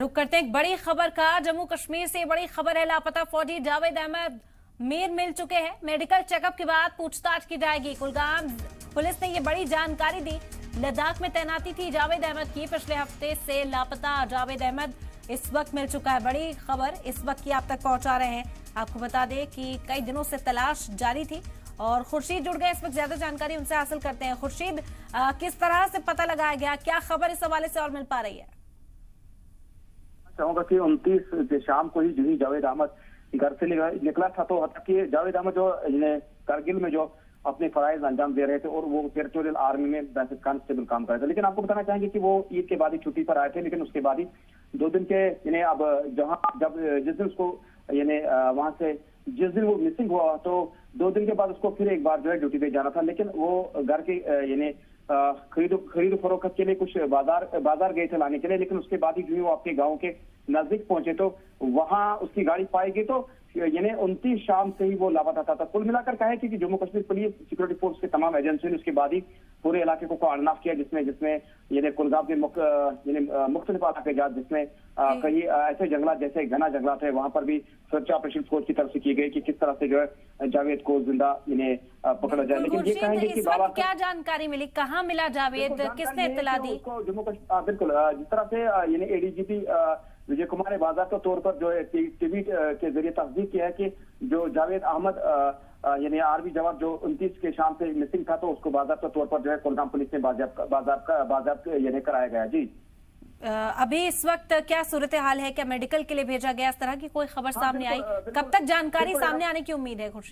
रुक करते हैं एक बड़ी खबर का। जम्मू कश्मीर से बड़ी खबर है, लापता फौजी जावेद अहमद मीर मिल चुके हैं। मेडिकल चेकअप के बाद पूछताछ की जाएगी। कुलगाम पुलिस ने ये बड़ी जानकारी दी। लद्दाख में तैनाती थी जावेद अहमद की। पिछले हफ्ते से लापता जावेद अहमद इस वक्त मिल चुका है। बड़ी खबर इस वक्त की आप तक पहुंचा रहे हैं। आपको बता दें कि कई दिनों से तलाश जारी थी और खुर्शीद जुड़ गए। इस वक्त ज्यादा जानकारी उनसे हासिल करते हैं। खुर्शीद, किस तरह से पता लगाया गया, क्या खबर इस हवाले से और मिल पा रही है? चाहूंगा कि 29 शाम को ही जावेद अहमद घर से निकला था, तो कि जावेद अहमद जो कारगिल में जो अपने फराइज अंजाम दे रहे थे और वो टेरिटोरियल आर्मी में कांस्टेबल काम कर रहे थे। लेकिन आपको बताना चाहेंगे कि वो ईद के बाद ही छुट्टी पर आए थे, लेकिन उसके बाद ही 2 दिन के अब जिस दिन उसको वहां से जिस दिन वो मिसिंग हुआ तो 2 दिन के बाद उसको फिर एक बार जो है ड्यूटी पे जाना था। लेकिन वो घर के खरीद फरोख्त के लिए कुछ बाजार गए थे लाने के लिए, लेकिन उसके बाद ही जो वो आपके गांव के नजदीक पहुंचे तो वहां उसकी गाड़ी पाई गई। तो 29 शाम से ही वो लापता था। कुल मिलाकर कहा है कि Jammu Kashmir police, security force के तमाम एजेंसियों ने उसके बाद ही पूरे इलाके को आड़नाफ किया, जिसमें कुलगाम के मुख्तलिफ इलाके जात, जिसमें कई ऐसे जंगलात जैसे घना जंगलात है, वहां पर भी सुरक्षा ऑपरेशन फोर्स की तरफ से की गई कि किस तरह से जो है जावेद को जिंदा पकड़ा जाए। लेकिन ये कहेंगे कि क्या जानकारी मिली, कहाँ मिला जावेद, किसने इत्तला दी? जम्मू कश्मीर बिल्कुल जिस तरह से एडीजीपी विजय कुमार ने बाज़ाब्ता तौर पर जो है टीवी के जरिए तस्दीक किया है कि जो जावेद अहमद आर्मी जवान जो 29 के शाम से मिसिंग था, तो उसको बाज़ाब्ता तौर पर जो है कुलगाम पुलिस ने बाज़ाब्त कराया गया। जी, अभी इस वक्त क्या सूरत हाल है? क्या मेडिकल के लिए भेजा गया? इस तरह की कोई खबर सामने आई? कब तक जानकारी सामने आने की उम्मीद है खुर्शीद?